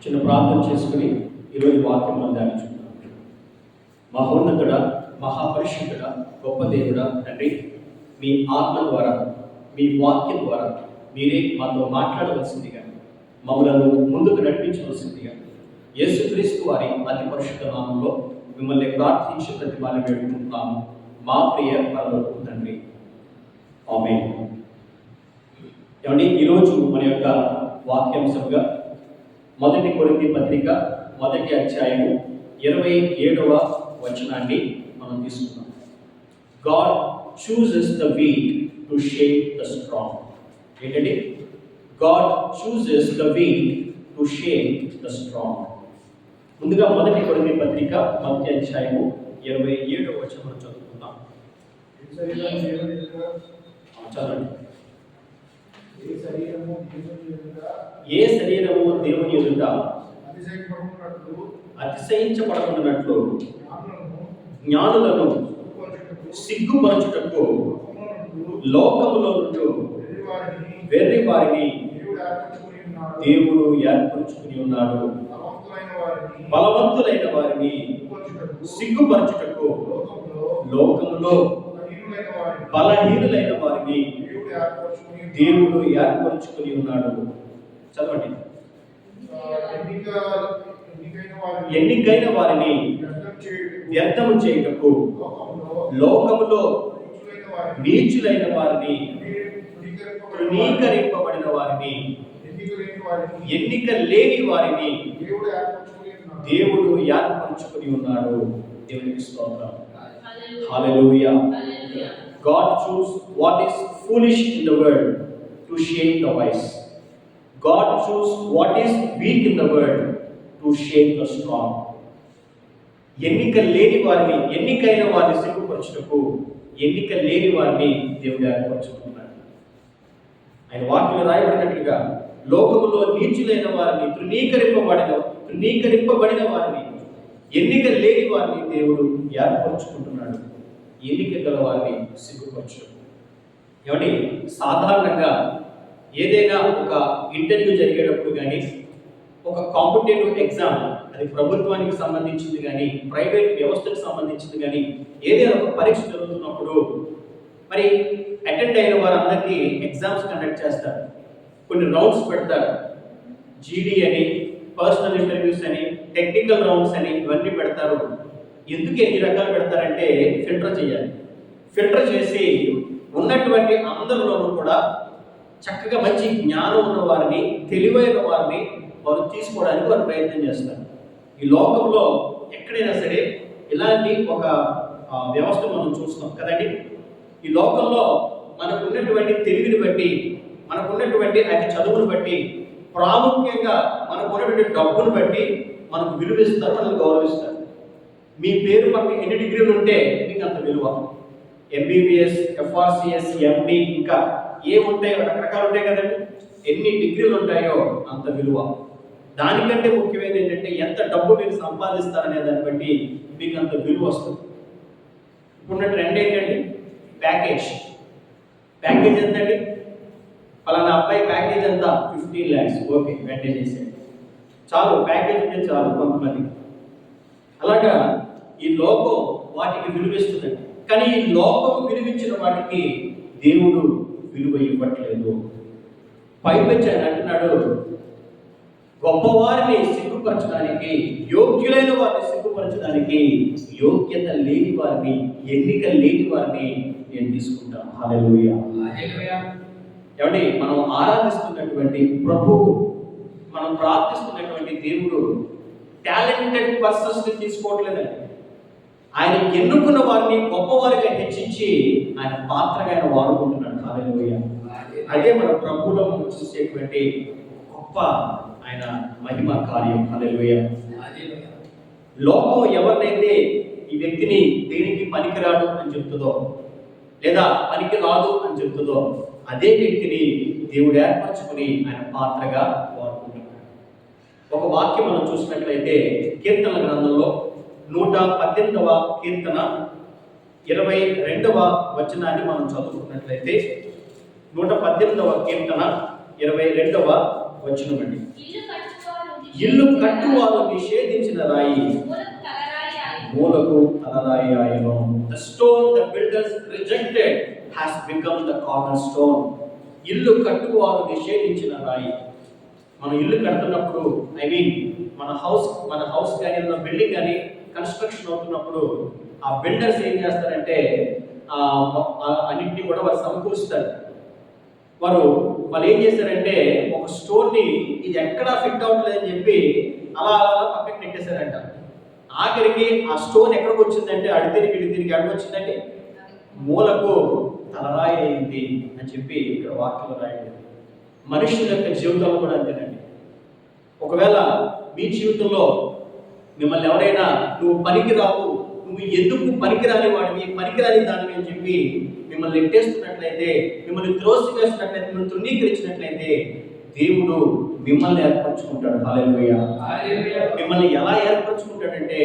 చిన్న ప్రార్థన చేసుకుని ఈరోజు వాక్యం మనం ధ్యానించుకుంటాం. మహోన్నతుడ, మహాపరిశుద్ధుడ, గొప్ప దేవుడ తండ్రి, మీ ఆత్మ ద్వారా, మీ వాక్యం ద్వారా మీరే మాతో మాట్లాడవలసిందిగా, మమ్మలను ముందుకు నడిపించవలసిందిగా యేసుక్రీస్తు వారి అతి పరిశుద్ధ నామంలో మిమ్మల్ని ప్రార్థించి ప్రతిమాలను వేడుకుంటున్నాము. మా ప్రియ పరలోకపు తండ్రి, ఆమేన్. ఏమండి, ఈరోజు మన యొక్క వాక్యాంశంగా 1 కొరింథీ పత్రిక 1వ అధ్యాయము 27వ వచనాన్ని మనం తీసుకున్నాం. God chooses the weak to shape the strong. ఏంటండి? God chooses the weak to shape the strong. ముందుగా 1 కొరింథీ పత్రిక 1వ అధ్యాయము 27వ వచనం చదువుకుందాం. చదవండి. ఏ శరీరము దేవుని ఎదుట అతిశయించబడకున్నట్లు జ్ఞానులను సిగ్గుపరచుటకు లోకములో నుండి వెర్రి వారిని దేవుడు ఏర్పరచుకుని ఉన్నాడు. బలవంతులైన వారిని సిగ్గుపరచుటకు లోకములో బలహీనులైన వారిని దేవుడు ఏర్పరచుకుని ఉన్నాడు. చదవండి. ఎన్నికైన వారిని వ్యర్థము చేయుటకు లోకములో నీచులైన వారిని, తృణీకరింపబడిన వారిని, ఎన్నిక లేని వారిని దేవుడు ఏర్పరచుకుని ఉన్నాడు. దేవునికి స్తోత్రం. హల్లెలూయా. God chose what is foolish in the world to shame the wise. God chose what is weak in the world to shame the strong. ఎన్నిక లేని వారిని, ఎన్నికైన వారిని సిగ్గుపరచుటకు ఎన్నిక లేని వారిని దేవుడు ఏర్పరచుకున్నాడు. ఆయన వాక్యంలో రాయబడినట్లుగా లోకములో నీచులైన వారిని, తృణీకరింపబడిన వారిని, ఎన్నిక లేని వారిని దేవుడు ఏర్పరచుకుంటున్నాడు. ఎన్నిక గల వారిని సిగ్గుపరచడం. ఏమండి, సాధారణంగా ఏదైనా ఒక ఇంటర్వ్యూ జరిగేటప్పుడు కానీ, ఒక కాంపిటేటివ్ ఎగ్జామ్, అది ప్రభుత్వానికి సంబంధించింది కానీ, ప్రైవేట్ వ్యవస్థకు సంబంధించింది కానీ, ఏదైనా ఒక పరీక్ష జరుగుతున్నప్పుడు మరి అటెండ్ అయిన వారందరికీ ఎగ్జామ్స్ కండక్ట్ చేస్తారు. కొన్ని రౌండ్స్ పెడతారు. జీడీ అని, పర్సనల్ ఇంటర్వ్యూస్ అని, టెక్నికల్ రౌండ్స్ అని, ఇవన్నీ పెడతారు. ఎందుకు ఎన్ని రకాలు పెడతారంటే ఫిల్టర్ చేయాలి. ఫిల్టర్ చేసి ఉన్నటువంటి అందరిలోనూ కూడా చక్కగా మంచి జ్ఞానం ఉన్న వారిని, తెలివైన వారిని వారు తీసుకోవడానికి వారు ప్రయత్నం చేస్తారు. ఈ లోకంలో ఎక్కడైనా సరే ఇలాంటి ఒక వ్యవస్థ మనం చూస్తాం కదండి. ఈ లోకంలో మనకున్నటువంటి తెలివిని బట్టి, మనకున్నటువంటి చదువును బట్టి, ప్రాముఖ్యంగా మనకున్నటువంటి డబ్బును బట్టి మనకు విలువిస్తారు, మనల్ని గౌరవిస్తారు. మీ పేరు పక్కన ఎన్ని డిగ్రీలు ఉంటే మీకు అంత విలువ. ఎంబీబీఎస్, ఎఫ్ఆర్సిఎస్, ఎండి, ఇంకా ఏముంటాయో రకరకాలు ఉంటాయి కదండి. ఎన్ని డిగ్రీలు ఉంటాయో అంత విలువ. దానికంటే ముఖ్యమైనది ఏంటంటే ఎంత డబ్బు మీరు సంపాదిస్తారనే దాన్ని బట్టి మీకు అంత విలువ వస్తుంది. ఇప్పుడున్న ట్రెండ్ ఏంటండి? ప్యాకేజ్ ఎంతండి? ఫలానా అబ్బాయి ప్యాకేజ్ ఎంత? 15 lakhs. ఓకే, వెంటనే చేసేది చాలు, ప్యాకేజ్ ఉంటే చాలు కొంతమంది. అలాగా ఈ లోకం వాటికి విలువిస్తుందండి. కానీ ఈ లోకం విలువించిన వాటికి దేవుడు విలువ ఇవ్వట్లేదు. పైపెచ్చి ఆయన అంటున్నాడు, గొప్పవారిని సిగ్గుపరచడానికి, యోగ్యులైన వారిని సిగ్గుపరచడానికి యోగ్యత లేని వారిని, ఎన్నిక లేని వారిని నేను తీసుకుంటాను. హల్లెలూయా. ఏమండి, మనం ఆరాధిస్తున్నటువంటి ప్రభువు, మనం ప్రార్థిస్తున్నటువంటి దేవుడు టాలెంటెడ్ పర్సన్స్ని తీసుకోవట్లేదండి. ఆయన ఎన్నుకున్న వారిని గొప్పవారిగా హెచ్చించి ఆయన పాత్రగా ఆయన వాడుకుంటున్నాడు. హల్లెలూయా. అదే మన ప్రభువులో మనం చూసేటువంటి గొప్ప ఆయన మహిమ కార్యం. హల్లెలూయా. లోకం ఎవరినైతే ఈ వ్యక్తిని దేనికి పనికిరాడు అని చెప్తుందో, లేదా పనికి రాదు అని చెప్తుందో, అదే వ్యక్తిని దేవుడు ఏర్పరచుకుని ఆయన పాత్రగా వాడుకుంటున్నాడు. ఒక వాక్యం మనం చూసినట్లయితే కీర్తనల గ్రంథంలో 118వ కీర్తన 22వ వచనాన్ని మనం చదువుకున్నట్లయితే 118వ కీర్తన 22వ వచనం అండి. ఇల్లు కట్టువారు నిషేధించిన రాయి మూలకు తలరాయి ఆయను. The stone the builders rejected has become the cornerstone. ఇల్లు కట్టువారు నిషేధించిన రాయి. మనం ఇల్లు కడుతున్నప్పుడు మన హౌస్ కానీ బిల్డింగ్ కానీ కన్స్ట్రక్షన్ అవుతున్నప్పుడు ఆ బిల్డర్స్ ఏం చేస్తారంటే అన్నింటినీ కూడా వారు సమకూరుస్తారు. వాళ్ళు ఏం చేశారంటే ఒక స్టోన్ని ఇది ఎక్కడా ఫిట్ అవ్వట్లేదని చెప్పి అలా పక్కకి నెట్టేశారంట. ఆఖరికి ఆ స్టోన్ ఎక్కడికి వచ్చిందంటే అడి తిరిగి ఎక్కడికి వచ్చిందంటే మూలకు తలరాయి అయింది అని చెప్పి ఇక్కడ వాక్యంలో రాయండి. మనుషుల యొక్క జీవితంలో కూడా అంతేనండి. ఒకవేళ మీ జీవితంలో మిమ్మల్ని ఎవరైనా నువ్వు పనికిరావు, నువ్వు ఎందుకు పనికిరాని వాడివి, పనికిరాని దానివి అని చెప్పి మిమ్మల్ని ఎట్టేస్తున్నట్లయితే, మిమ్మల్ని త్రోసివేసినట్లయితే, మిమ్మల్ని తృణీకరించినట్లయితే దేవుడు మిమ్మల్ని ఏర్పరచుకుంటాడు. హల్లెలూయా. మిమ్మల్ని ఎలా ఏర్పరచుకుంటాడంటే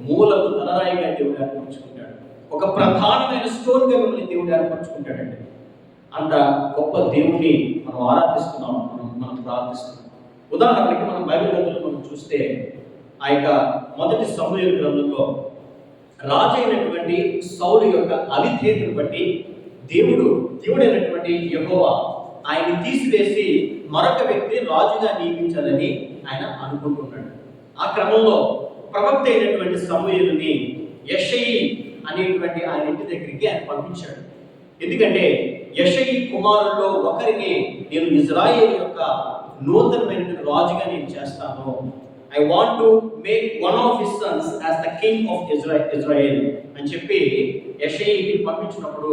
మూలకు తలరాయిగా దేవుడు ఏర్పరచుకుంటాడు. ఒక ప్రధానమైన స్టోన్గా మిమ్మల్ని దేవుడు ఏర్పరచుకుంటాడండి. అంత గొప్ప దేవుణ్ణి మనం ఆరాధిస్తున్నాం, మనం ప్రార్థిస్తున్నాం. ఉదాహరణకి మనం బైబిల్ గ్రంథంలో మనం చూస్తే ఆ యొక్క మొదటి సమూయేలు గ్రంథంలో రాజు అయినటువంటి సౌలు యొక్క అవిధేయతను బట్టి దేవుడైనటువంటి యెహోవా ఆయన్ని తీసివేసి మరొక వ్యక్తిని రాజుగా నియమించాలని ఆయన అనుకుంటున్నాడు. ఆ క్రమంలో ప్రవక్త అయినటువంటి సమూయేలుని యెషయి అనేటువంటి ఆయన ఇంటి దగ్గరికి ఆయన పంపించాడు. ఎందుకంటే యెషయి కుమారుల్లో ఒకరిని నేను ఇజ్రాయేల్ యొక్క నూతనమైన రాజుగా నేను చేస్తాను. I want to make one of his sons as the king of Israel అని చెప్పి యెషయిని పంపించినప్పుడు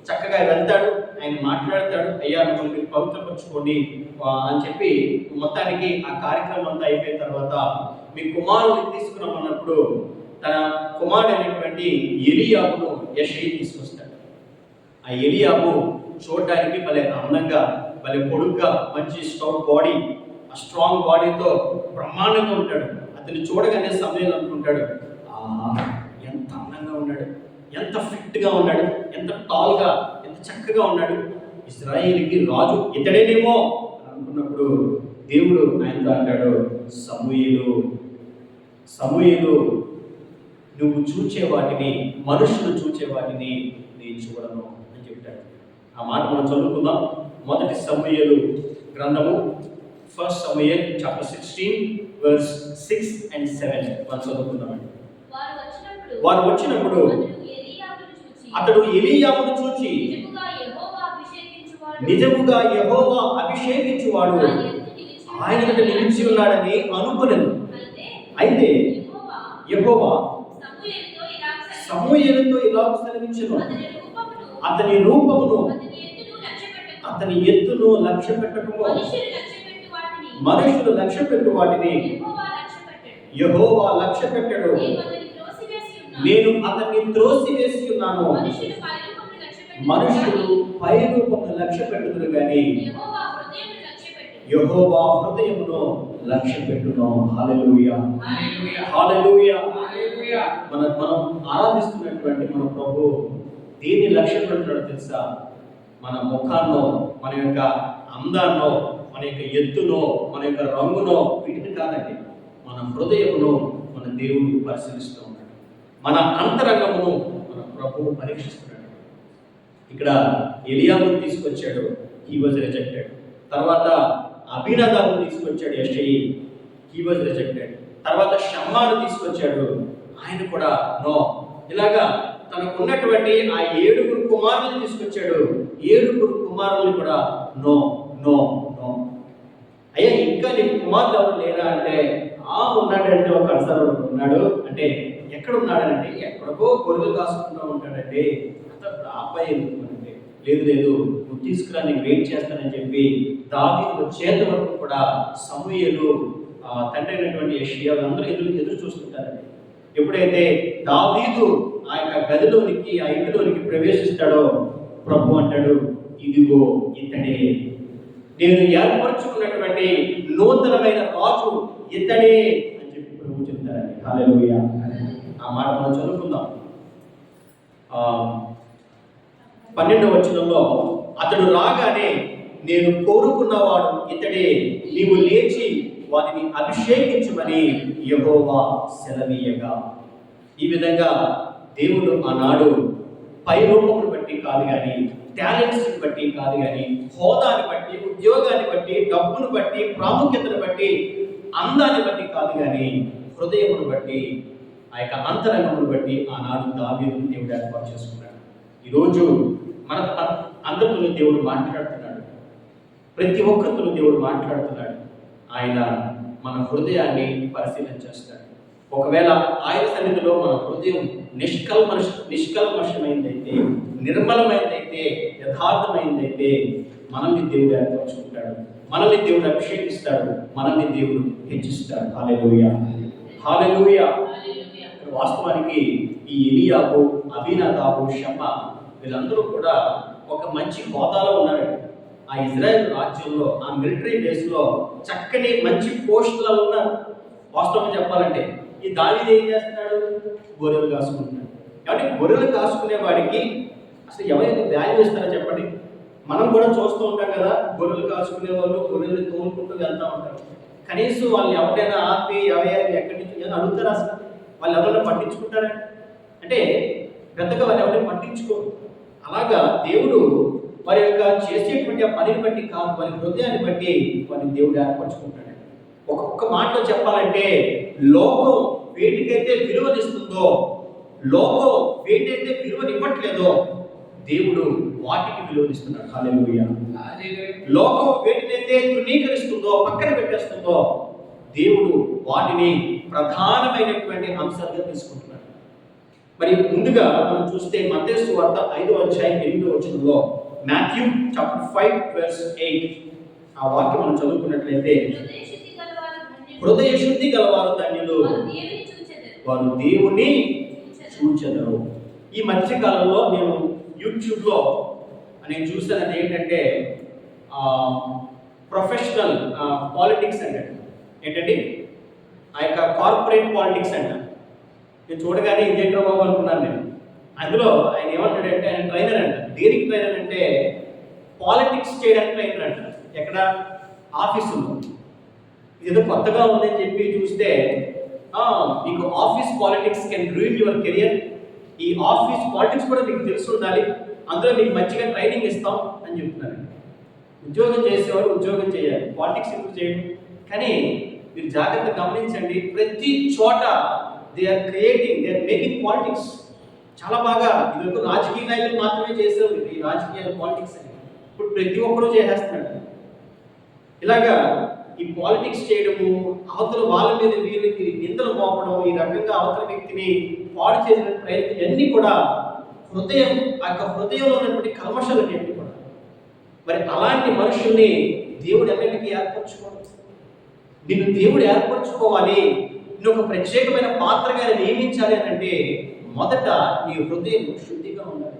చక్కగా వెళ్తాడు, ఆయన మాట్లాడతాడు, అయ్యా మిమ్మల్ని పవిత్రపరచుకోండి అని చెప్పి మొత్తానికి ఆ కార్యక్రమం అంతా అయిపోయిన తర్వాత మీ కుమారుని తీసుకురమ్మన్నప్పుడు తన కుమారుడైనటువంటి ఎలీయాబును యెషయి తీసుకొస్తాడు. ఆ ఎలీయాబు చూడడానికి భలే అందంగా, భలే పొడుగ్గా, మంచి బాడీ, ఆ స్ట్రాంగ్ బాడీతో బ్రహ్మాండంగా ఉంటాడు. అతన్ని చూడగానే సమయంలో అనుకుంటాడు, ఎంత అందంగా ఉన్నాడు, ఎంత ఫిట్గా ఉన్నాడు, ఎంత టాల్గా, ఎంత చక్కగా ఉన్నాడు, ఇశ్రాయేలుకి రాజు ఇతడేనేమో అనుకున్నప్పుడు దేవుడు ఆయనతో అంటాడు, సమూయేలు నువ్వు చూచే వాటిని, మనుషులు చూచే వాటిని నేను చూడను అని చెప్తాడు. ఆ మాట మనం చదువుకుందాం. మొదటి సమూయేలు గ్రంథము 1 Samuel chapter 16 verse 6 and 7 మనం చదువుకుందామండి. వారు వచ్చినప్పుడు అతడు ఎలీయాబును చూచి నిజముగా యెహోవా అభిషేకించువాడు ఆయన ఎదుట నిలిచి ఉన్నాడని అనుకొనెను. అయితే యెహోవా సమూయేలుతో ఇలా సెలవిచ్చెను, అతని రూపమును అతని ఎత్తును లక్ష్య పెట్టకుము. మనుషులు లక్ష్య పెట్టు వాటిని యెహోవా లక్ష్య పెట్టడు. నేను అతన్ని త్రోసివేసి ఉన్నాను. మనుషులు పై రూపమును లక్ష్య పెట్టుదురు కానీ యెహోవా హృదయమును లక్ష్య పెట్టును. హల్లెలూయా, హల్లెలూయా. మనం ఆరాధిస్తున్నటువంటి మన ప్రభు దేన్ని లక్ష్య పెడుతున్నాడో తెలుసా? మన ముఖాన్నో, మన యొక్క అందాన్నో, మన యొక్క ఎత్తునో, మన యొక్క రంగునో, వీటిని కాదండి. మన హృదయమును మన దేవుడు పరిశీలిస్తూ ఉన్నాడు. మన అంతరంగమును మన ప్రభువు పరీక్షిస్తున్నాడు. ఇక్కడ ఎలియాబును తీసుకొచ్చాడు, హీ వాజ్ రిజెక్టెడ్. తర్వాత అబీనదాబును తీసుకొచ్చాడు, యెషయి, హీ వాజ్ రిజెక్టెడ్. తర్వాత షమ్మాను తీసుకొచ్చాడు, ఆయన కూడా నో. ఇలాగా తనకు ఉన్నటువంటి ఆ 7 కుమారులను తీసుకొచ్చాడు, 7 కుమారులు కూడా నో నో నో. అయ్యా ఇంకా నీకు కుమారులు ఎవరు లేరా అంటే ఉన్నాడంటే ఒక అసలు ఉన్నాడు అంటే ఎక్కడ ఉన్నాడంటే ఎక్కడికో గొర్రెలు కాసుకుంటూ ఉంటాడంటే అంత అబ్బాయి ఎందుకంటే లేదు నువ్వు తీసుకురా, నేను వెయిట్ చేస్తానని చెప్పి దావీదు వచ్చేంత వరకు కూడా సమూయేలు తండ్రి అయినటువంటి యెషయా అందరూ ఎదురు చూస్తుంటారండి. ఎప్పుడైతే దావీదు ఆ యొక్క గదిలోనికి, ఆ ఇంటిలోనికి ప్రవేశిస్తాడో ప్రభు అంటాడు, ఇదిగో ఇతడే, నేను ఏర్పరచుకున్నటువంటి నూతనమైన రాజు ఇతడే అని చెప్పి ప్రభు చెప్తారండి. హల్లెలూయా. ఆ మాట మనం చదువుకుందాం. 12వ వచనంలో అతడు రాగానే నేను కోరుకున్నవాడు ఇతడే, నీవు లేచి వారిని అభిషేకించమని యెహోవా సెలవీయగా. ఈ విధంగా దేవుడు ఆనాడు పై రూపమును బట్టి కాదు కానీ, టాలెంట్స్ని బట్టి కాదు కానీ, హోదాని బట్టి, ఉద్యోగాన్ని బట్టి, డబ్బును బట్టి, ప్రాముఖ్యతను బట్టి, అందాన్ని బట్టి కాదు కానీ, హృదయమును బట్టి, ఆ యొక్క అంతరంగమును బట్టి ఆనాడు దావీదును దేవుడు ఏర్పాటు చేసుకున్నాడు. ఈరోజు మన అందరితో దేవుడు మాట్లాడుతున్నాడు. ప్రతి ఒక్కరితో దేవుడు మాట్లాడుతున్నాడు. ఆయన మన హృదయాన్ని పరిశీలన చేస్తాడు. ఒకవేళ ఆయన సన్నిధిలో మన హృదయం నిష్కల్మషమైందైతే, నిర్మలమైందైతే, యథార్థమైందైతే మనల్ని దేవుడు ఏర్పరచుకుంటాడు, మనల్ని దేవుడు అభిషేకిస్తాడు, మనల్ని దేవుడు హెచ్చిస్తాడు. హల్లెలూయా, హల్లెలూయా. వాస్తవానికి ఈ ఎలీయాబు, అబీనాదాబు, షమ్మా వీళ్ళందరూ కూడా ఒక మంచి హోదాలో ఉన్నారు. ఆ ఇజ్రాయెల్ రాజ్యంలో, ఆ మిలిటరీ బేస్లో చక్కని మంచి పోస్టులలో ఉన్నారు. వాస్తవం చెప్పాలంటే ఈ దావీదు ఏం చేస్తున్నాడు? గొర్రెలు కాసుకుంటున్నాడు. కాబట్టి గొర్రెలు కాసుకునే వాడికి అసలు ఎవరైనా వాల్యూ ఇస్తారో చెప్పండి. మనం కూడా చూస్తూ ఉంటాం కదా, గొర్రెలు కాసుకునే వాళ్ళు గొర్రెలు తోలుకుంటూ వెళ్తూ ఉంటారు. కనీసం వాళ్ళు ఎవరైనా ఆపి ఎవరైనా ఎక్కడి నుంచి ఏమైనా అడుగుతారా? అసలు వాళ్ళు ఎవరైనా పట్టించుకుంటారా? అంటే పెద్దగా వాళ్ళు ఎవరైనా పట్టించుకోరు. అలాగా దేవుడు వారి యొక్క చేసేటువంటి ఆ పనిని బట్టి కాదు, వారి హృదయాన్ని బట్టి వారిని దేవుడు ఏర్పరచుకుంటాడు. ఒక్కొక్క మాటలో చెప్పాలంటే, లోకం వేటికైతే విలువనిస్తుందో, లోకం వేటైతే విలువనివ్వట్లేదో, దేవుడు వాటికి విలువనిస్తున్నాడు. హల్లెలూయా. లోకం వేటినైతే తృణీకరిస్తుందో, పక్కన పెట్టేస్తుందో, దేవుడు వాటిని ప్రధానమైనటువంటి అంశాలుగా తీసుకుంటున్నాడు. మరి ముందుగా మనం చూస్తే మత్తయి సువార్త 5వ అధ్యాయం 8వ వచనంలో, మాథ్యూ చాప్టర్ 5:8 ఆ వాక్యం మనం చదువుకున్నట్లయితే, హృదయ శుద్ధి గలవారు ధన్యులు, వారు దేవుని చూచెదరు. ఈ మధ్య కాలంలో నేను యూట్యూబ్లో నేను చూసాను ఏంటంటే ప్రొఫెషనల్ పాలిటిక్స్ అంటే ఏంటంటే ఆ యొక్క కార్పొరేట్ పాలిటిక్స్ అంట. నేను చూడగానే ఇదేంటో బాబు అనుకున్నాను నేను. అందులో ఆయన ఏమంటాడంటే, ఆయన ట్రైనర్ అంట. దేనికి ట్రైనర్ అంటే పాలిటిక్స్ చేయడానికి ట్రైనర్ అంట. ఎక్కడ? ఆఫీసులో. ఇదేదో కొత్తగా ఉందని చెప్పి చూస్తే, మీకు office politics can ruin your career. ఈ ఆఫీస్ పాలిటిక్స్ కూడా మీకు తెలిసి ఉండాలి, అందులో మీకు మంచిగా ట్రైనింగ్ ఇస్తాం అని చెప్తున్నారు. ఉద్యోగం చేసేవారు ఉద్యోగం చేయాలి, పాలిటిక్స్ ఎందుకు చేయడం? కానీ మీరు జాగ్రత్తగా గమనించండి, ప్రతి చోట దే ఆర్ మేకింగ్ పాలిటిక్స్. చాలా బాగా ఇదివరకు రాజకీయ నాయకులు మాత్రమే చేసేవారు ఈ రాజకీయ పాలిటిక్స్ అని. ఇప్పుడు ప్రతి ఒక్కరూ చేసేస్తున్నాడు. ఇలాగా ఈ పాలిటిక్స్ చేయడము, అవతల వాళ్ళ మీద వీళ్ళకి నిందలు మోపడం, ఈ రకంగా అవతల వ్యక్తిని పాడు చేసిన ప్రయత్నం అన్నీ కూడా హృదయంలో ఉన్నటువంటి కల్మషాలన్నీ అన్నీ కూడా. మరి అలాంటి మనుషుల్ని దేవుడు ఎన్నిటికీ ఏర్పరచుకోవాలి. నిన్ను దేవుడు ఏర్పరచుకోవాలి, నిన్ను ఒక ప్రత్యేకమైన పాత్రగా నియమించాలి అని అంటే మొదట నీ హృదయం శుద్ధిగా ఉండాలి.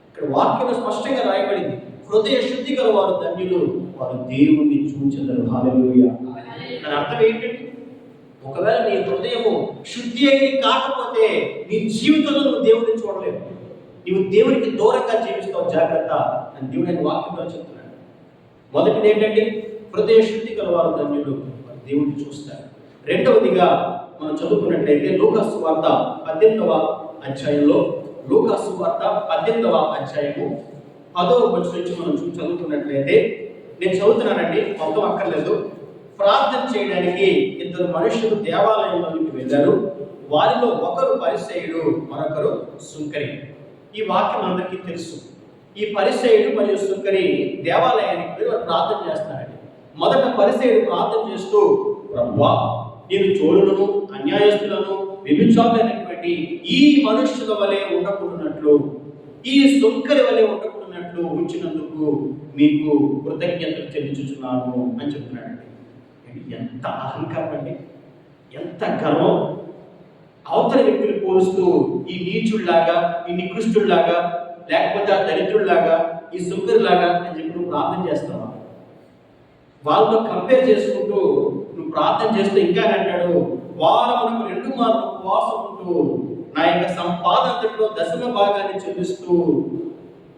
ఇక్కడ వాక్యంలో స్పష్టంగా రాయబడింది, హృదయ శుద్ధి గల వారు ధన్యులు, వారు దేవుణ్ణి చూచెదరు. హల్లెలూయా. దాని అర్థం ఏంటంటే, ఒకవేళ నీ హృదయము శుద్ధి అయి కాకపోతే నీ జీవితంలో నువ్వు దేవుడిని చూడలేవు, నీవు దేవునికి దూరంగా జీవిస్తావు. జాగ్రత్త అని దేవుని వాక్యంలో చెప్తున్నాడు. మొదటిది ఏంటంటే, హృదయ శుద్ధి గల వారు ధన్యులు, వారు దేవుడిని చూస్తారు. రెండవదిగా మనం చదువుకున్నట్లయితే లూకా సువార్త 18వ అధ్యాయంలో, లూకా సువార్త 18వ అధ్యాయము 10వ వచనం నుంచి మనం చదువుకున్నట్లయితే, నేను చదువుతున్నానండి, మొత్తం అక్కర్లేదు. ప్రార్థన చేయడానికి ఇద్దరు మనుషులు దేవాలయంలోకి వెళ్ళారు. వారిలో ఒకరు పరిసయ్యుడు, మరొకరు సుంకరి. ఈ వాక్యం అందరికీ తెలుసు. ఈ పరిసయ్యుడు మరియు సుంకరి దేవాలయానికి వెళ్ళి ప్రార్థన చేస్తారండి. మొదట పరిసయ్యుడు ప్రార్థన చేస్తూ, ప్రభువా, నేను చోరులను, అన్యాయస్తులను, వ్యభిచారులైనటువంటి ఈ మనుష్యుల వలె ఉండకూడనట్లు, ఈ సుంకరి వలె ఉండకూడనట్లు ఉంచినందుకు మీకు కృతజ్ఞతలు చెల్లించుచున్నాను అని చెప్తున్నాడండి. ఎంత అహంకారం అండి, ఎంత గర్వం! అవతల వ్యక్తులు పోలుస్తూ ఈ నీచుడిలాగా, ఈ నికృష్టుడిలాగా, లేకపోతే ఆ దరిద్రుడిలాగా, ఈ సుంకరిలాగా అని చెప్పి నువ్వు ప్రార్థన చేస్తావా? వాళ్ళతో కంపేర్ చేసుకుంటూ నువ్వు ప్రార్థన చేస్తూ ఇంకా అంటాడు, వారమునకు 2 మార్లు ఉపవాసం ఉంటూ నా యొక్క సంపాదనలో 10వ భాగాన్ని చెల్లిస్తూ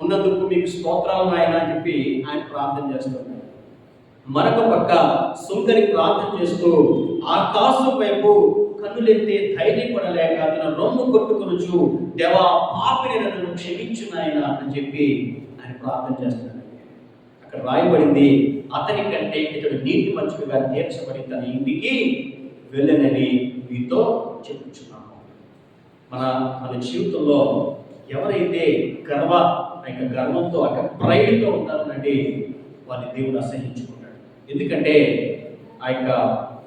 ఉన్నందుకు మీకు స్తోత్రాలు నాయన అని చెప్పి ఆయన ప్రార్థన చేస్తున్నాడు. మరొక పక్క సుంకరి ప్రార్థన చేస్తూ ఆకాశం వైపు కన్నులెత్తే ధైర్యపడలేక తన రొమ్ము కొట్టుకొనుచు, దేవా పాపిని నన్ను క్షమించు నాయన అని చెప్పి ఆయన ప్రార్థన చేస్తున్నాడు. అక్కడ రాయబడింది, అతని కంటే ఇతడు నీతిమంతుడిగా తీర్చబడి తన ఇంటికి వెళ్ళనని మీతో చెప్పుచున్నాము. మన జీవితంలో ఎవరైతే గర్వంతో ప్రైడ్తో ఉంటారనండి, వారిని దేవుడు అసహించుకుంటాడు. ఎందుకంటే ఆ యొక్క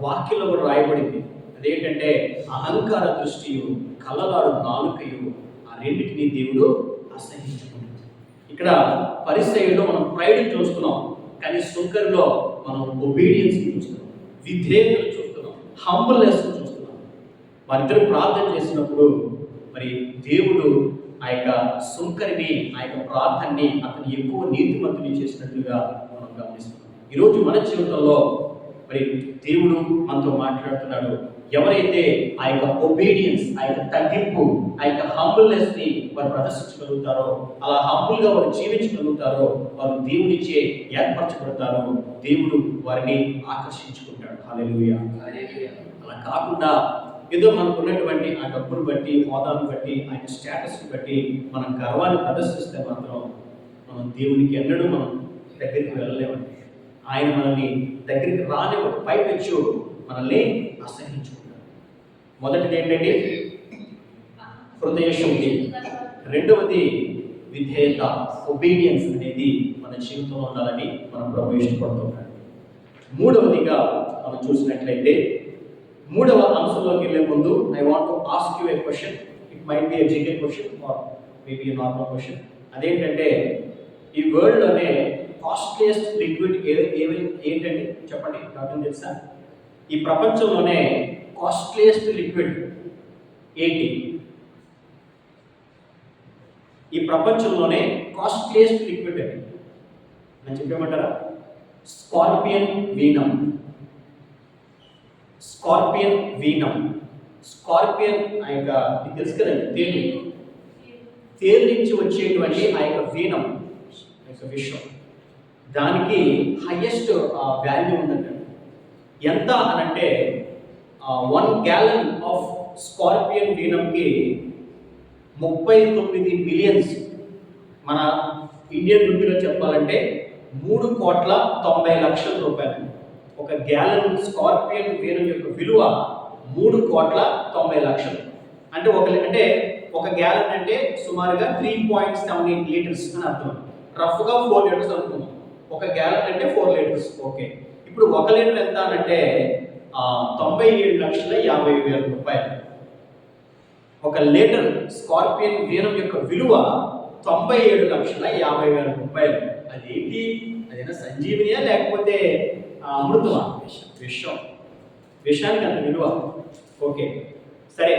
వాక్యంలో కూడా రాయబడింది, అదేంటంటే అహంకార దృష్టియు కళ్ళలాడు నాలుకయు, ఆ రెండింటిని దేవుడు అసహించుకుంటాడు. ఇక్కడ పరిసయ్యులో మనం ప్రైడ్ చూస్తున్నాం, కానీ సుంకరిలో మనం ఒబీడియన్స్ చూస్తున్నాం, విధేయతను చూస్తున్నాం, హంబుల్నెస్ చూస్తున్నాం. వారిద్దరు ప్రార్థన చేసినప్పుడు మరి దేవుడు ఆ యొక్క సుంకరిని, ఆ యొక్క ప్రార్థనని అతను ఎక్కువ నీతిమంతుని చేసినట్లుగా మనం గమనిస్తున్నాం. ఈరోజు మన జీవితంలో మరి దేవుడు మనతో మాట్లాడుతున్నాడు. ఎవరైతే ఆ యొక్క ఒబీడియన్స్, ఆ యొక్క తగ్గింపు, ఆ యొక్క హంబుల్నెస్ ని వారు ప్రదర్శించగలుగుతారో, అలా హంబుల్ గా వారు జీవించగలుగుతారో, వారు దేవునిచే ఏర్పరచబడతారో, దేవుడు వారిని ఆకర్షించుకుంటాడు. హల్లెలూయా. అలా కాకుండా ఏదో మనకు ఉన్నటువంటి ఆ డబ్బును బట్టి, హోదాను బట్టి, ఆ యొక్క స్టేటస్ని బట్టి మనం గర్వాన్ని ప్రదర్శిస్తే మాత్రం మనం దేవునికి ఎన్నడూ మనం దగ్గరికి వెళ్ళలేమండి. ఆయన మనల్ని దగ్గరికి రానివ్వడు, పైపెచ్చు మనల్ని అసహించుకుంటాడు. మొదటిది ఏంటంటే హృదయ శుద్ధి, రెండవది విధేయత, ఒబీడియన్స్ అనేది మన జీవితంలో ఉండాలని మనం ప్రభు ఇష్టపడుతున్నాడు. మూడవదిగా మనం చూసినట్లయితే, మూడవ అంశంలోకి వెళ్ళే ముందు I want to ask you A question. It might be A GK question or maybe A normal question. అదేంటంటే, ఈ వరల్డ్లోనే కాస్ట్లీయెస్ట్ లిక్విడ్ ఏంటండి చెప్పండి, ఎవరికైనా తెలుసా? ఈ ప్రపంచంలోనే కాస్ట్లీయెస్ట్ లిక్విడ్ ఏంటి? ఈ ప్రపంచంలోనే కాస్ట్లీయెస్ట్ లిక్విడ్ అని నేను చెప్పేమంటారా? Scorpion venom. Scorpion venom. Scorpion ఆ యొక్క మీకు తెలుసు కదండి, తేలు నుంచి వచ్చేటువంటి ఆ యొక్క వీనం, ఆ యొక్క విషయం, దానికి హైయెస్ట్ వాల్యూ ఉందండి. ఎంత అనంటే 1 gallon ఆఫ్ స్కార్పియన్ వీనంకి 39 మిలియన్స్, మన ఇండియన్ రూపీలో చెప్పాలంటే 3,90,00,000 రూపాయలు. 1 గ్యాలన్ స్కార్పియన్ వీనం యొక్క విలువ 3,90,00,000. అంటే ఒక గ్యాలన్ అంటే సుమారుగా 3.78 లీటర్స్ అని అర్థం. రఫ్గా 4 లీటర్స్ అనుకుందాం. 1 గ్యాలన్ అంటే 4 లీటర్స్. ఓకే, ఇప్పుడు 1 లీటర్ ఎంత అంటే 97,50,000 రూపాయలు. 1 లీటర్ స్కార్పియన్ వీనం యొక్క విలువ 97,50,000 రూపాయలు. అదేంటి? అదేనా సంజీవినియా లేకపోతే అమృతమా? విషయానికి అంత విలువ. ఓకే, సరే,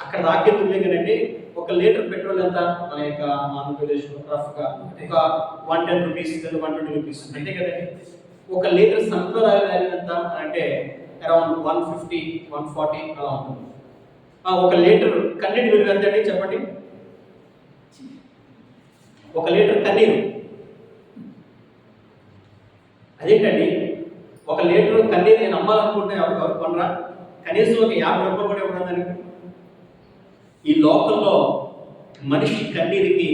అక్కడ రాకెందుకు కదండి. 1 లీటర్ పెట్రోల్ ఎంత మన యొక్క ఆంధ్రప్రదేశ్లో? రఫ్గా ఒక 110 రూపీస్, 120 రూపీస్ అంతే కదండి. 1 లీటర్ సన్ఫ్లవర్ ఆయిల్ వాల్యూ ఎంత అంటే అరౌండ్ 150, 140 అలా ఉంటుంది. 1 లీటర్ కన్నీటి విలువ ఎంత అండి చెప్పండి? 1 లీటర్ కన్నీరు అదేంటండి? 1 లీటర్ కన్నీరు నేను అమ్మాలనుకుంటే ఎవరు కొనరా? కనీసం ఒక 50 రూపాయలు కూడా ఇవ్వడం దానికి. ఈ లోకంలో మనిషి కన్నీరికి,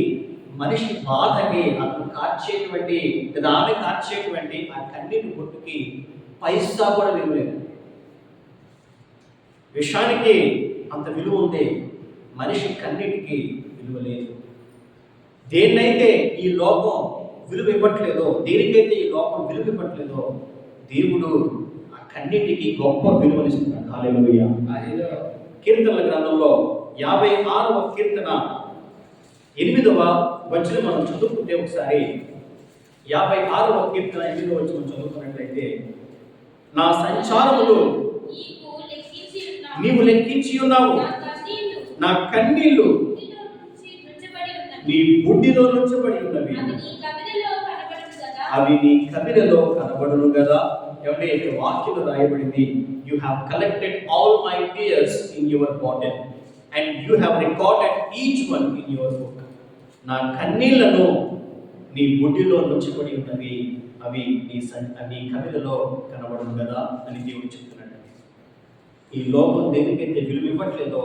మనిషి బాధకి, అతను కార్చేటువంటి లేదా ఆమె కార్చేటువంటి ఆ కన్నీటి బొట్టుకి పైసా కూడా విలువ లేదు. విషయానికి అంత విలువ ఉంది, మనిషి కన్నీటికి విలువ లేదు. దేన్నైతే ఈ లోకం విలువ ఇవ్వట్లేదో, దేనికైతే ఈ లోకం విలువ ఇవ్వట్లేదో, దేవుడు ఆ కన్నీటికి గొప్ప విలువనిస్తున్నాడు. హల్లెలూయా. కీర్తనల గ్రంథంలో 56వ కీర్తన 8వ వచనం మనం చదువుకుంటే, ఒకసారి 56వ కీర్తన 8వ వచనం చదువుకున్నట్లయితే, నా సంచారములు నీవు లెక్కించి ఉన్నావు, నా కన్నీళ్లు నీ బుడ్డిలో నుంచబడి ఉన్నవి, అవి నీ కవిలలో కనబడును కదా. ఏమంటే ఇక్కడ వాక్యం రాయబడింది, you have collected all my tears in your bottle and you have recorded each one in your book. నా కన్నీళ్లను నీ బుడ్డిలో నుంచబడి ఉన్నవి అవి నీ కవిలలో కనబడదు కదా అని దేవుడు చెప్తున్నాడు. ఈ లోకం దేనికైతే విలువ ఇవ్వట్లేదో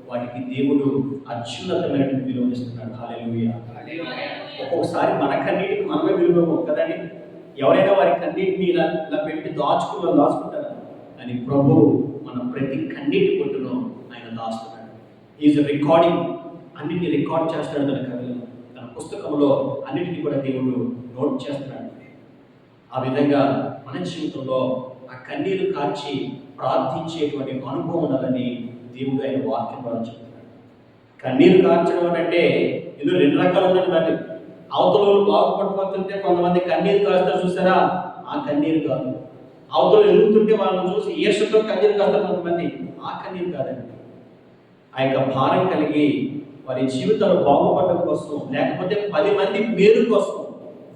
వాటికి దేవుడు అత్యున్నతమైనటువంటి విలువ ఇస్తున్నాడు. హల్లెలూయా. ఒక్కొక్కసారి మన కన్నీటికి మనమే విలువ కదండి. ఎవరైనా వారి కన్నీటిని ఇలా పెట్టి దాచుకుంటారా అని ప్రభు మన ప్రతి కన్నీటి పొట్టును ఆయన దాస్తున్నాడు. ఈజ్ రికార్డింగ్, అన్నిటిని రికార్డ్ చేస్తాడు తన కవిలో, తన పుస్తకంలో అన్నిటిని కూడా దేవుడు నోట్ చేస్తున్నాడు. ఆ విధంగా మన జీవితంలో ఆ కన్నీరు కార్చి ప్రార్థించేటువంటి అనుభవం ఉండాలని దేవుడు ఆయన వాక్యం ద్వారా చెప్తున్నాడు. కన్నీరు కార్చడం అంటే ఇందులో 2 రకాలు ఉందండి. అవతల బాగుపడిపోతుంటే కొంతమంది కన్నీరు కాస్తారు చూసారా, ఆ కన్నీరు కాదు. అవతల ఎదుగుతుంటే వాళ్ళని చూసి ఈర్ష్యతో కన్నీరు కాస్తారు కొంతమంది, ఆ కన్నీరు కాదండి. ఆ యొక్క భారం కలిగి వారి జీవితాలు బాగుపడడం కోసం, లేకపోతే 10 మంది మేలు కోసం,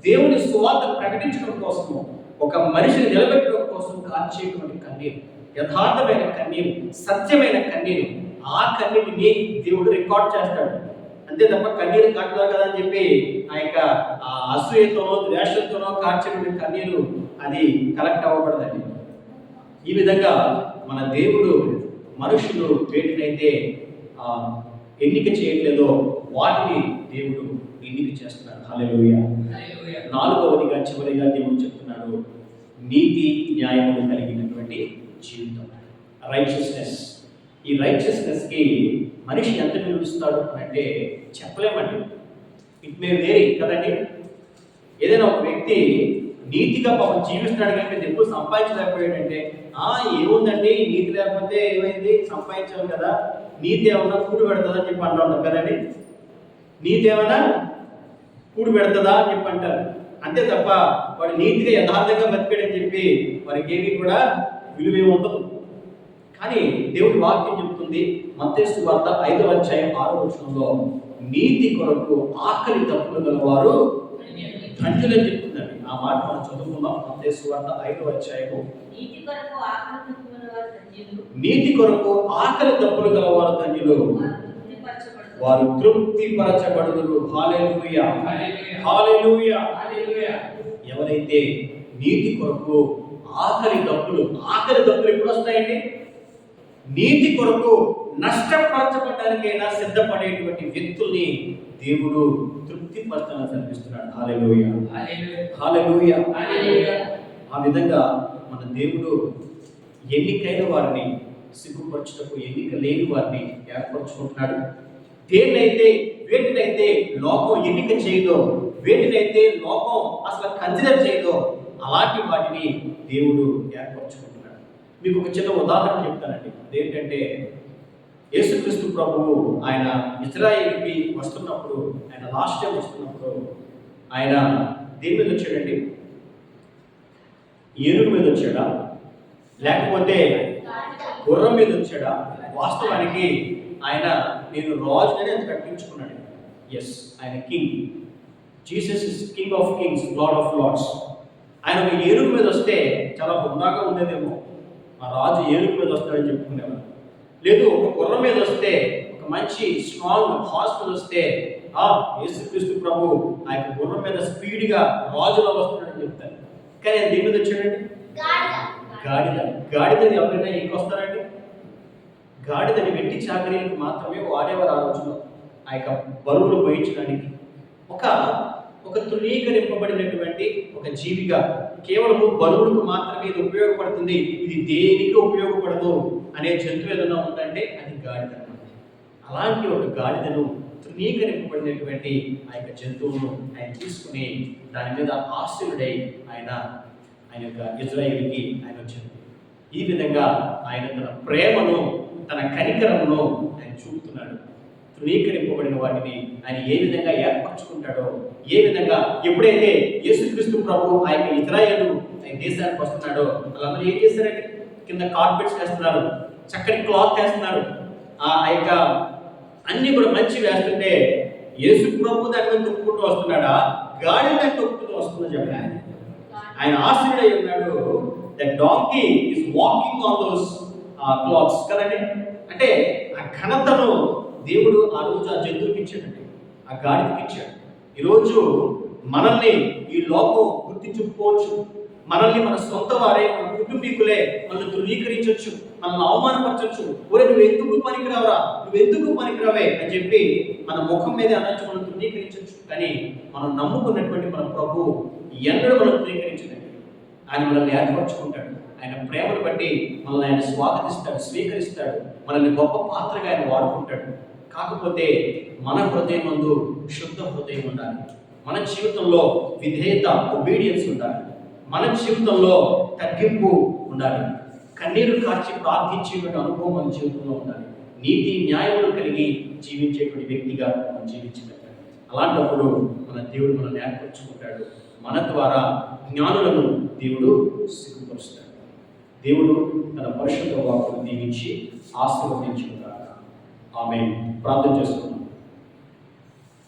దేవుని సువార్త ప్రకటించడం కోసము, ఒక మనిషిని నిలబెట్టడం కోసం కార్చేటువంటి కన్నీరు, యథార్థమైన కన్నీరు, సత్యమైన కన్నీరు. ఆ కన్నీటిని దేవుడు రికార్డ్ చేస్తాడు. అంతే తప్ప కన్నీరు కాటుదా కదా అని చెప్పి ఆ యొక్క అసూయతోనో ద్వేషంతోనో కార్చేటువంటి కన్నీరు అది కలెక్ట్ అవ్వబడదండి. ఈ విధంగా మన దేవుడు మనుషులు వేటినైతే ఎన్నిక చేయట్లేదో వాటిని దేవుడు ఎన్నిక చేస్తున్నాడు. హల్లెలూయా. 4వదిగా చివరిగా దేవుడు చెప్తున్నాడు, నీతి న్యాయములు కలిగినటువంటి జీవితం, రైచియస్నెస్. ఈ రైచియస్నెస్కి మనిషి ఎంత విలువిస్తాడు అంటే చెప్పలేమండి. ఇట్ మే వేరీ కదండి. ఏదైనా ఒక వ్యక్తి నీతిగా పాపం జీవిస్తున్నాడు కానీ ఎక్కువ సంపాదించలేకపోయాడంటే ఏముందండి నీతి లేకపోతే ఏమైంది, సంపాదించాలి కదా, నీతి ఏమన్నా కూడి పెడుతుందా అని చెప్పి అంటూ ఉంటారు కదండి. నీతి ఏమైనా కూడి పెడుతుందా అని చెప్పి అంటారు. అంతే తప్ప వాడు నీతిగా యథార్థంగా బతికాడని చెప్పి వారికి ఏమీ కూడా విలువ ఉండదు. కానీ దేవుడి వాక్యం చెప్తుంది మత్తయి సువార్త 5వ అధ్యాయం 6వ వచనంలో, నీతి కొరకు ఆకలి దప్పులు గలవారు ధన్యులని చెప్తుందండి. ఆ మాట మనం చదువుకుందాం. మత్తయి సువార్త 5వ అధ్యాయము, నీతి కొరకు ఆకలి దప్పులు గలవారు ధన్యులు, వారు తృప్తి పరచబడుదురు. హల్లెలూయా, హల్లెలూయా. ఎవరైతే నీతి కొరకు ఆకలి దప్పులు ఎప్పుడు వస్తాయండి? నీతి కొరకు నష్టపరచబడడానికైనా సిద్ధపడేటువంటి వ్యక్తుల్ని దేవుడు తృప్తి పరచాలని కనిపిస్తున్నాడు. హల్లెలూయా, హల్లెలూయా. ఆ విధంగా మన దేవుడు ఎన్నికైన వారిని సిగ్గుపరచుటకు ఎన్నిక లేని వారిని ఏర్పరచుకుంటున్నాడు. వేటినైతే లోకం ఎన్నిక చేయదో, వేటినైతే లోకం అసలు కన్సిడర్ చేయదో అలాంటి వాటిని దేవుడు ఏర్పరచుకుంటున్నాడు. మీకు ఒక చిన్న ఉదాహరణ చెప్తానండి. అదేంటంటే యేసుక్రీస్తు ప్రభువు ఆయన ఇజ్రాయేలుకి వస్తున్నప్పుడు, ఆయన లాస్ట్ టైం వస్తున్నప్పుడు ఆయన దేని మీద వచ్చాడండి? ఏనుగు మీద వచ్చాడా లేకపోతే గుర్రం మీద వచ్చాడా? వాస్తవానికి ఆయన నేను రాజుని అని ప్రకటించుకున్నాడు. ఎస్, ఆయన king. Jesus is king of kings, Lord of lords. ఆయన ఒక ఏనుగు మీద వస్తే చాలా హుందాగా ఉండేదేమో, ఆ రాజు ఏనుగు మీద వస్తాడని చెప్పుకునేవారు. లేదు ఒక గుర్రం మీద వస్తే, ఒక మంచి స్ట్రాంగ్ హార్స్ మీద వస్తే యేసుక్రీస్తు ప్రభు ఆ యొక్క గుర్రం మీద స్పీడ్గా రాజులో వస్తున్నాడని చెప్తారు. కానీ ఆయన దేని మీద వచ్చాడండి? గాడిదని ఎవరైనా ఎక్కొస్తారండి? గాడిదని వెట్టి చాకరీలకు మాత్రమే వాడేవారు ఆ రోజులో, ఆ యొక్క బరువులు వహించడానికి. ఒక తృణీకరింపబడినటువంటి ఒక జీవిగా కేవలము బరువులకు మాత్రమే ఇది ఉపయోగపడుతుంది, ఇది దేనికి ఉపయోగపడదు అనే జంతువు ఏదైనా ఉందంటే అది గాడిద. అలాంటి ఒక గాడిదను తృణీకరింపబడినటువంటి ఆ యొక్క జంతువును ఆయన తీసుకుని దాని మీద ఆశీనుడై ఆయన యొక్క ఇజ్రాయేలుకి ఆయన వచ్చాడు. ఈ విధంగా ఆయన తన ప్రేమను, తన కనికరమును ఆయన చూపుతున్నాడు. తృణీకరింపబడిన వాటిని ఆయన ఏ విధంగా ఏర్పరచుకుంటాడో, ఏ విధంగా ఎప్పుడైతే యేసుక్రీస్తు ప్రభు ఆ యొక్క ఇజ్రాయేలు ఆయన దేశానికి వస్తున్నాడో వాళ్ళందరూ ఏం చేస్తారంటే కింద కార్పెట్స్ వేస్తున్నారు, చక్కటి క్లాత్ వేస్తున్నారు, ఆ యొక్క అన్ని కూడా మంచి వేస్తుంటే యేసు ప్రభు దాని మీద తొక్కుకుంటూ వస్తున్నాడా, గాడి దాన్ని తొక్కుతూ వస్తుందో చెప్పండి. ఆయన ఆశ్రయుడై ఉన్నాడు. The donkey is walking on those clothes కదండి. అంటే ఆ ఘనతను దేవుడు ఆ రోజు ఆ జంతువుకి ఇచ్చాడండి, ఆ గాడికి ఇచ్చాడు. ఈరోజు మనల్ని ఈ లోకం గుర్తించుకోవచ్చు, మనల్ని మన సొంత వారే, మన కుటుంబీకులే మనల్ని ధృవీకరించవచ్చు, మనల్ని అవమానపరచవచ్చు. ఒరే నువ్వు ఎందుకు పనికిరావరా, నువ్వు ఎందుకు పనికిరావే అని చెప్పి మన ముఖం మీద అనొచ్చు, మనం ధృవీకరించవచ్చు. కానీ మనం నమ్ముకున్నటువంటి మన ప్రభు ఎన్నడూ మనం ధృవీకరించలేదు. ఆయన మనల్ని ఏర్పరచుకుంటాడు. ఆయన ప్రేమను బట్టి మనల్ని ఆయన స్వాగతిస్తాడు, స్వీకరిస్తాడు. మనల్ని గొప్ప పాత్రగా ఆయన వాడుకుంటాడు. కాకపోతే మన హృదయం నందు శుద్ధ హృదయం ఉండాలి. మన జీవితంలో విధేయత, ఒబీడియన్స్ ఉండాలి. మన జీవితంలో తగ్గింపు ఉండాలి. కన్నీరు కార్చి ప్రార్థించేటువంటి అనుభవం మన జీవితంలో ఉండాలి. నీతి న్యాయములు కలిగి జీవించేటువంటి వ్యక్తిగా మనం జీవించగలగాలి. అలాంటప్పుడు మన దేవుడు మనల్ని ఏర్పరచుకుంటాడు. మన ద్వారా జ్ఞానులను దేవుడు సిగ్గుపరుస్తాడు. దేవుడు తన పరిశుద్ధ వాక్కును దీవించి ఆశీర్వదించుకుంటాడు. ఆమేన్. ప్రార్థన చేసుకున్నాం.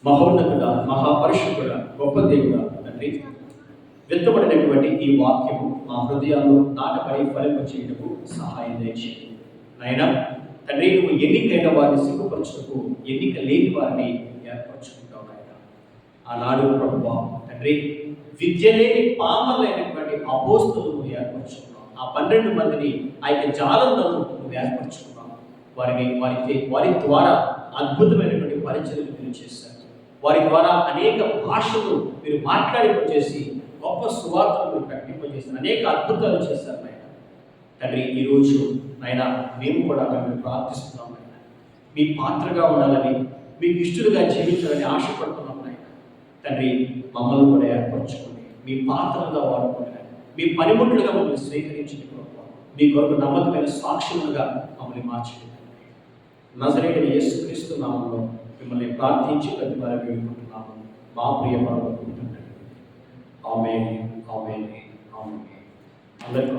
మహోన్నతుడా, మహాపరిశుద్ధుడా, గొప్ప దేవుడా తండ్రి, విత్తబడినటువంటి ఈ వాక్యము మా హృదయాల్లో నాటబడి ఫలింపచేయుటకు సహాయం దయచేయండి నాయనా. తండ్రి, నువ్వు ఎన్నికైన వారిని సిగ్గుపరచుటకు ఎన్నిక లేని వారిని ఏర్పరచుకుంటావు నాయన. ఆనాడు ప్రభువా తండ్రి, విద్య లేని పామలైనటువంటి అపోస్తలు నువ్వు ఏర్పరచుకున్నావు. ఆ 12 మందిని ఆ యొక్క జాలంలో నువ్వు ఏర్పరచుకున్నావు. వారి ద్వారా అద్భుతమైనటువంటి పరిచర్యలు మీరు చేశారు. వారి ద్వారా అనేక భాషలు మీరు మాట్లాడింపజేసి గొప్ప సువార్తలు మీరు ప్రకటింపజేశారు. అనేక అద్భుతాలు చేశారు నాయన. తండ్రి, ఈరోజు నాయన మేము కూడా మేము ప్రార్థిస్తున్నాం నాయన. మీ పాత్రగా ఉండాలని, మీకు ఇష్టలుగా జీవించాలని ఆశపడుతున్నాం నాయన. తండ్రి, మమ్మల్ని కూడా ఏర్పరచుకోండి, మీ పాత్రలుగా వాడుకోండి, మీ పనిముట్లుగా మమ్మల్ని స్వీకరించిన మీ కొరకు నమ్మకమైన సాక్షులుగా మమ్మల్ని మార్చండి. నజరేయుడైన యేసుక్రీస్తు నామములో మిమ్మల్ని ప్రార్థించి ప్రతిఫలం వేడుకుంటున్నాము మా ప్రియ పరమ తండ్రి. ఆమేన్, ఆమేన్, ఆమేన్. అందరికీ